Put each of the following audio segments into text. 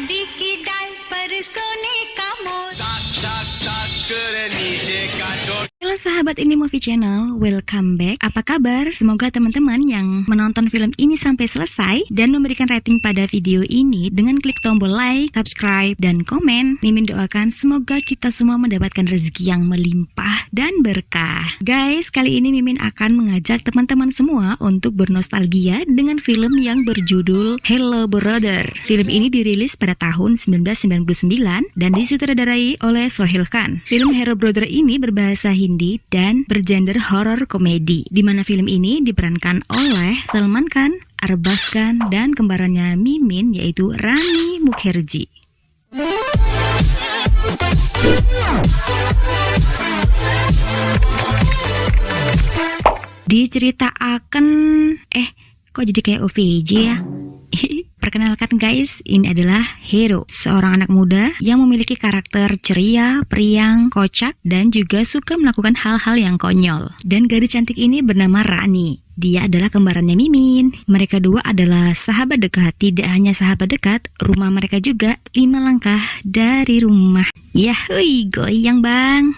चांदी की डाल पर सोने का मोर। Halo sahabat Ini Movie Channel, welcome back. Apa kabar? Semoga teman-teman yang menonton film ini sampai selesai dan memberikan rating pada video ini dengan klik tombol like, subscribe, dan komen. Mimin doakan semoga kita semua mendapatkan rezeki yang melimpah dan berkah. Guys, kali ini Mimin akan mengajak teman-teman semua untuk bernostalgia dengan film yang berjudul Hello Brother. Film ini dirilis pada tahun 1999 dan disutradarai oleh Sohail Khan. Film Hello Brother ini berbahasa Hindi dan bergender horror komedi, di mana film ini diperankan oleh Salman Khan, Arbaz Khan, dan kembarannya Mimin yaitu Rani Mukherjee. Diceritakan kok jadi kayak OVJ ya? Perkenalkan guys, ini adalah Hero, seorang anak muda yang memiliki karakter ceria, periang, kocak, dan juga suka melakukan hal-hal yang konyol. Dan gadis cantik ini bernama Rani. Dia adalah kembarannya Mimin. Mereka dua adalah sahabat dekat. Tidak hanya sahabat dekat, rumah mereka juga 5 langkah dari rumah. Yahui, goyang bang.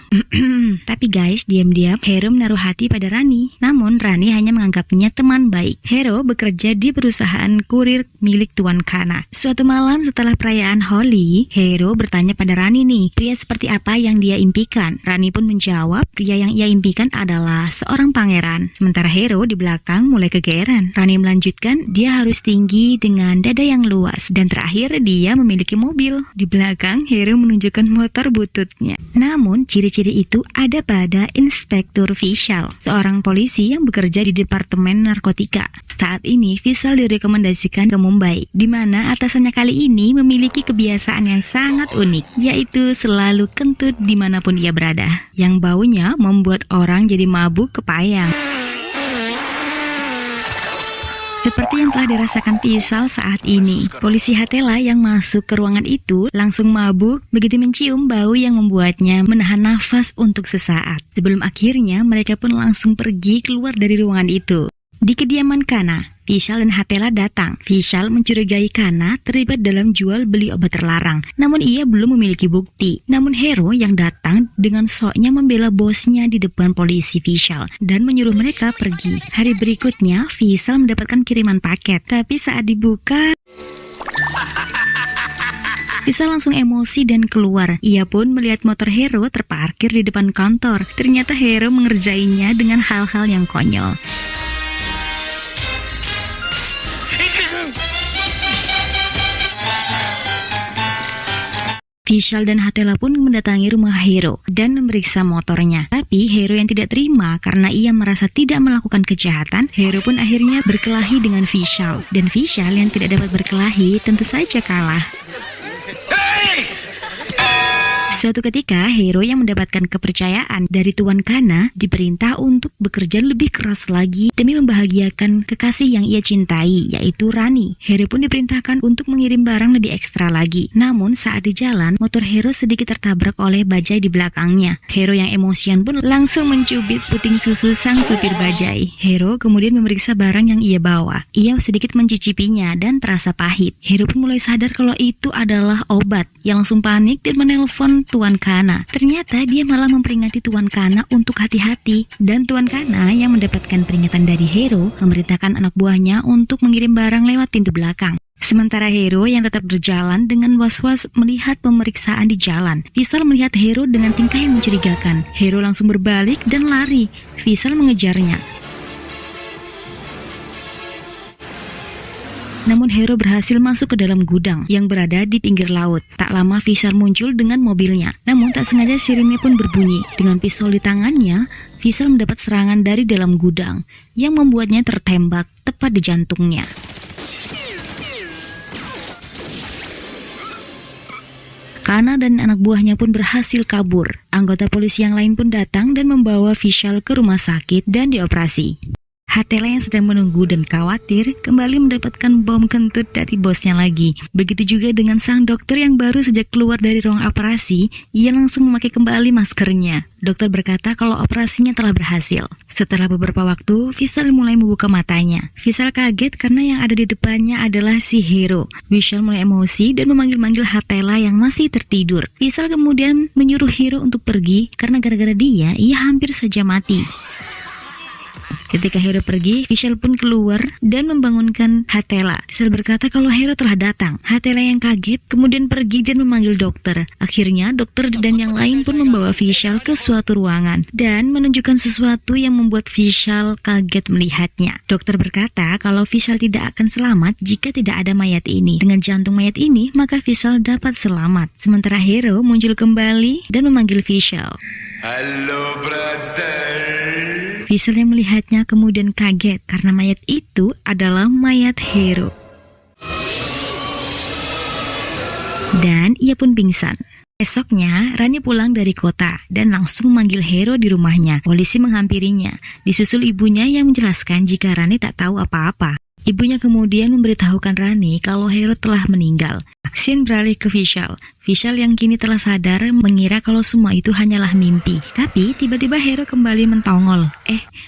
Tapi guys, diam-diam Hero menaruh hati pada Rani. Namun Rani hanya menganggapnya teman baik. Hero bekerja di perusahaan kurir milik Tuan Kana. Suatu malam setelah perayaan Holi, Hero bertanya pada Rani nih, pria seperti apa yang dia impikan? Rani pun menjawab, pria yang ia impikan adalah seorang pangeran. Sementara Hero di belakang mulai kegeeran. Rani melanjutkan, dia harus tinggi dengan dada yang luas. Dan terakhir, dia memiliki mobil. Di belakang, Hero menunjukkan motor bututnya. Namun, ciri-ciri itu ada pada Inspektur Vishal, seorang polisi yang bekerja di Departemen Narkotika. Saat ini, Vishal direkomendasikan ke Mumbai, di mana atasannya kali ini memiliki kebiasaan yang sangat unik, yaitu selalu kentut dimanapun ia berada, yang baunya membuat orang jadi mabuk kepayang. Seperti yang telah dirasakan Vishal saat ini, polisi Hatela yang masuk ke ruangan itu langsung mabuk begitu mencium bau yang membuatnya menahan nafas untuk sesaat. Sebelum akhirnya mereka pun langsung pergi keluar dari ruangan itu. Di kediaman Kana, Vishal dan Hatela datang. Vishal mencurigai Kana terlibat dalam jual beli obat terlarang. Namun ia belum memiliki bukti. Namun Hero yang datang dengan soknya membela bosnya di depan polisi Vishal dan menyuruh mereka pergi. Hari berikutnya, Vishal mendapatkan kiriman paket. Tapi saat dibuka, Vishal langsung emosi dan keluar. Ia pun melihat motor Hero terparkir di depan kantor. Ternyata Hero mengerjainya dengan hal-hal yang konyol. Vishal dan Hatela pun mendatangi rumah Hero dan memeriksa motornya. Tapi Hero yang tidak terima karena ia merasa tidak melakukan kejahatan, Hero pun akhirnya berkelahi dengan Vishal. Dan Vishal yang tidak dapat berkelahi tentu saja kalah. Suatu ketika, Hero yang mendapatkan kepercayaan dari Tuan Kana diperintah untuk bekerja lebih keras lagi demi membahagiakan kekasih yang ia cintai, yaitu Rani. Hero pun diperintahkan untuk mengirim barang lebih ekstra lagi. Namun saat di jalan, motor Hero sedikit tertabrak oleh bajai di belakangnya. Hero yang emosian pun langsung mencubit puting susu sang supir bajai. Hero kemudian memeriksa barang yang ia bawa. Ia sedikit mencicipinya dan terasa pahit. Hero pun mulai sadar kalau itu adalah obat. Ia langsung panik dan menelpon Tuan Kana. Ternyata dia malah memperingati Tuan Kana untuk hati-hati. Dan Tuan Kana yang mendapatkan peringatan dari Hero memerintahkan anak buahnya untuk mengirim barang lewat pintu belakang. Sementara Hero yang tetap berjalan dengan was-was melihat pemeriksaan di jalan. Vishal melihat Hero dengan tingkah yang mencurigakan. Hero langsung berbalik dan lari. Vishal mengejarnya. Namun Hero berhasil masuk ke dalam gudang yang berada di pinggir laut. Tak lama Vishal muncul dengan mobilnya. Namun tak sengaja sirine pun berbunyi. Dengan pistol di tangannya, Vishal mendapat serangan dari dalam gudang yang membuatnya tertembak tepat di jantungnya. Kana dan anak buahnya pun berhasil kabur. Anggota polisi yang lain pun datang dan membawa Vishal ke rumah sakit dan dioperasi. Hatela yang sedang menunggu dan khawatir kembali mendapatkan bom kentut dari bosnya lagi. Begitu juga dengan sang dokter yang baru sejak keluar dari ruang operasi, ia langsung memakai kembali maskernya. Dokter berkata kalau operasinya telah berhasil. Setelah beberapa waktu, Vishal mulai membuka matanya. Vishal kaget karena yang ada di depannya adalah si Hero. Vishal mulai emosi dan memanggil-manggil Hatela yang masih tertidur. Vishal kemudian menyuruh Hero untuk pergi karena gara-gara dia, ia hampir saja mati. Ketika Hero pergi, Vishal pun keluar dan membangunkan Hatela. Vishal berkata kalau Hero telah datang. Hatela yang kaget kemudian pergi dan memanggil dokter. Akhirnya dokter dan yang lain pun membawa Vishal ke suatu ruangan dan menunjukkan sesuatu yang membuat Vishal kaget melihatnya. Dokter berkata kalau Vishal tidak akan selamat jika tidak ada mayat ini. Dengan jantung mayat ini, maka Vishal dapat selamat. Sementara Hero muncul kembali dan memanggil Vishal. Halo brother. Vishal yang melihatnya kemudian kaget karena mayat itu adalah mayat Hero. Dan ia pun pingsan. Esoknya, Rani pulang dari kota dan langsung memanggil Hero di rumahnya. Polisi menghampirinya, disusul ibunya yang menjelaskan jika Rani tak tahu apa-apa. Ibunya kemudian memberitahukan Rani kalau Hero telah meninggal. Scene beralih ke Vishal. Vishal yang kini telah sadar mengira kalau semua itu hanyalah mimpi. Tapi tiba-tiba Hero kembali mentongol.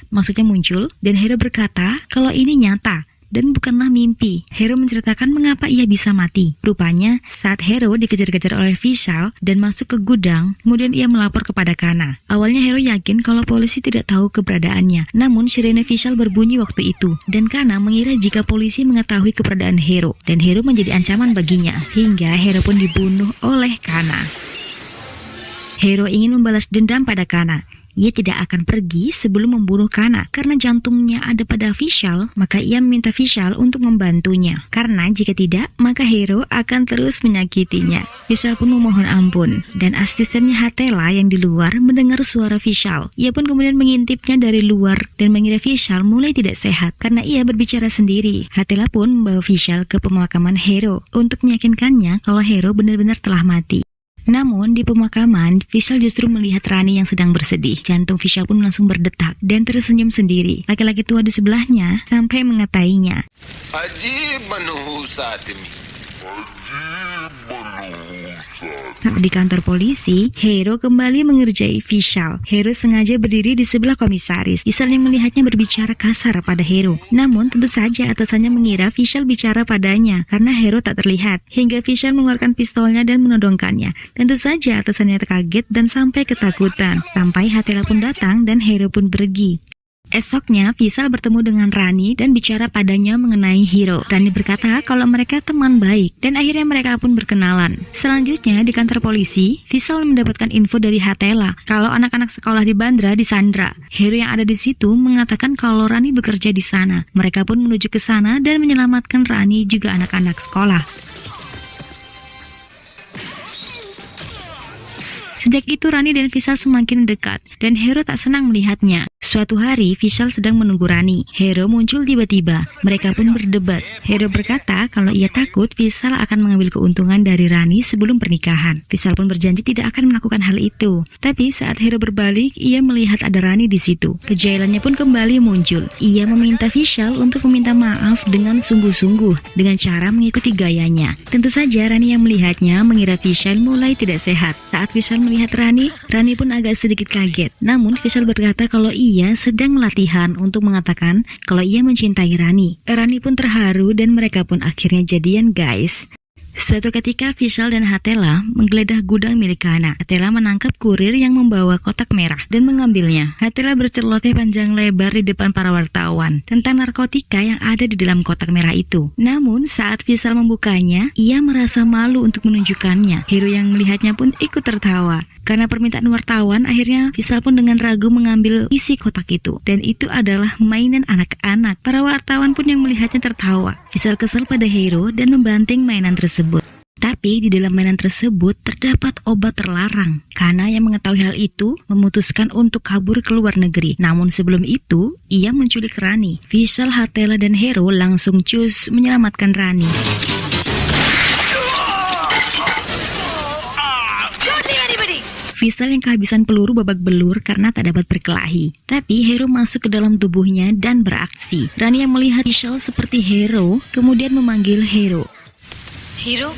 Maksudnya muncul dan Hero berkata kalau ini nyata dan bukanlah mimpi. Hero menceritakan mengapa ia bisa mati. Rupanya saat Hero dikejar-kejar oleh Vishal dan masuk ke gudang, kemudian ia melapor kepada Kana. Awalnya Hero yakin kalau polisi tidak tahu keberadaannya. Namun sirene Vishal berbunyi waktu itu dan Kana mengira jika polisi mengetahui keberadaan Hero dan Hero menjadi ancaman baginya. Hingga Hero pun dibunuh oleh Kana. Hero ingin membalas dendam pada Kana. Ia tidak akan pergi sebelum membunuh Kana karena jantungnya ada pada Vishal, maka ia meminta Vishal untuk membantunya. Karena jika tidak, maka Hero akan terus menyakitinya. Vishal pun memohon ampun dan asistennya Hatela yang di luar mendengar suara Vishal. Ia pun kemudian mengintipnya dari luar dan mengira Vishal mulai tidak sehat karena ia berbicara sendiri. Hatela pun membawa Vishal ke pemakaman Hero untuk meyakinkannya kalau Hero benar-benar telah mati. Namun di pemakaman, Vishal justru melihat Rani yang sedang bersedih. Jantung Vishal pun langsung berdetak dan tersenyum sendiri. Laki-laki tua di sebelahnya sampai mengatainya. Ajib manuhusat ini. Di kantor polisi, Hero kembali mengerjai Vishal. Hero sengaja berdiri di sebelah komisaris. Vishal yang melihatnya berbicara kasar pada Hero. Namun tentu saja atasannya mengira Vishal bicara padanya karena Hero tak terlihat. Hingga Vishal mengeluarkan pistolnya dan menodongkannya. Tentu saja atasannya terkaget dan sampai ketakutan. Sampai Hatela pun datang dan Hero pun pergi. Esoknya, Vishal bertemu dengan Rani dan bicara padanya mengenai Hero. Rani berkata kalau mereka teman baik dan akhirnya mereka pun berkenalan. Selanjutnya, di kantor polisi, Vishal mendapatkan info dari Hatela kalau anak-anak sekolah di Bandra disandra. Hero yang ada di situ mengatakan kalau Rani bekerja di sana. Mereka pun menuju ke sana dan menyelamatkan Rani juga anak-anak sekolah. Sejak itu Rani dan Vishal semakin dekat dan Hero tak senang melihatnya. Suatu hari Vishal sedang menunggu Rani. Hero muncul tiba-tiba. Mereka pun berdebat. Hero berkata kalau ia takut Vishal akan mengambil keuntungan dari Rani sebelum pernikahan. Vishal pun berjanji tidak akan melakukan hal itu. Tapi saat Hero berbalik, ia melihat ada Rani di situ. Kejailannya pun kembali muncul. Ia meminta Vishal untuk meminta maaf dengan sungguh-sungguh dengan cara mengikuti gayanya. Tentu saja Rani yang melihatnya mengira Vishal mulai tidak sehat. Saat Vishal melihat Rani, Rani pun agak sedikit kaget. Namun Vishal berkata kalau ia sedang latihan untuk mengatakan kalau ia mencintai Rani. Rani pun terharu dan mereka pun akhirnya jadian, guys. Suatu ketika Vishal dan Hatela menggeledah gudang milik Kana. Hatela menangkap kurir yang membawa kotak merah dan mengambilnya. Hatela berceloteh panjang lebar di depan para wartawan tentang narkotika yang ada di dalam kotak merah itu. Namun saat Vishal membukanya, ia merasa malu untuk menunjukkannya. Hero yang melihatnya pun ikut tertawa. Karena permintaan wartawan, akhirnya Vishal pun dengan ragu mengambil isi kotak itu. Dan itu adalah mainan anak-anak. Para wartawan pun yang melihatnya tertawa. Vishal kesal pada Hero dan membanting mainan tersebut. Tapi di dalam mainan tersebut terdapat obat terlarang. Kana yang mengetahui hal itu memutuskan untuk kabur ke luar negeri. Namun sebelum itu, ia menculik Rani. Vishal, Hatela, dan Hero langsung cus menyelamatkan Rani. Vishal yang kehabisan peluru babak belur karena tak dapat berkelahi. Tapi Hero masuk ke dalam tubuhnya dan beraksi. Rani yang melihat Vishal seperti Hero, kemudian memanggil Hero. Hero,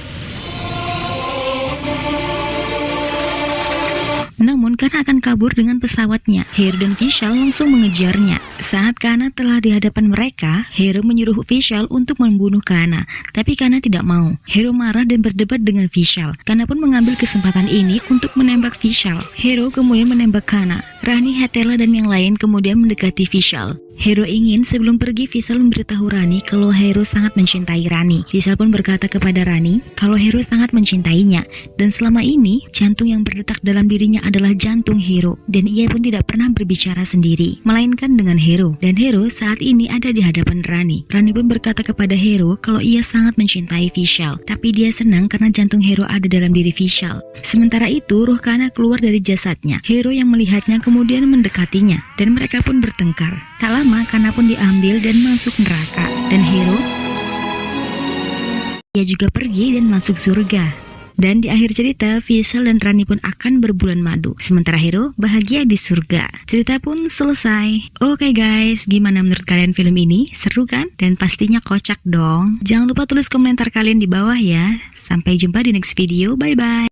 Namun Kana akan kabur dengan pesawatnya. Hero dan Vishal langsung mengejarnya. Saat Kana telah di hadapan mereka, Hero menyuruh Vishal untuk membunuh Kana. Tapi Kana tidak mau. Hero marah dan berdebat dengan Vishal. Kana pun mengambil kesempatan ini untuk menembak Vishal. Hero kemudian menembak Kana. Rani, Hetela, dan yang lain kemudian mendekati Vishal. Hero ingin sebelum pergi Vishal memberitahu Rani kalau Hero sangat mencintai Rani. Vishal pun berkata kepada Rani kalau Hero sangat mencintainya. Dan selama ini, jantung yang berdetak dalam dirinya adalah jantung Hero. Dan ia pun tidak pernah berbicara sendiri, melainkan dengan Hero. Dan Hero saat ini ada di hadapan Rani. Rani pun berkata kepada Hero kalau ia sangat mencintai Vishal. Tapi dia senang karena jantung Hero ada dalam diri Vishal. Sementara itu, ruh Kana keluar dari jasadnya. Hero yang melihatnya kemudian mendekatinya. Dan mereka pun bertengkar. Tak lama, Kana pun diambil dan masuk neraka. Dan Hero, ia juga pergi dan masuk surga. Dan di akhir cerita, Vishal dan Rani pun akan berbulan madu. Sementara Hero bahagia di surga. Cerita pun selesai. Oke guys, gimana menurut kalian film ini? Seru kan? Dan pastinya kocak dong. Jangan lupa tulis komentar kalian di bawah ya. Sampai jumpa di next video. Bye-bye.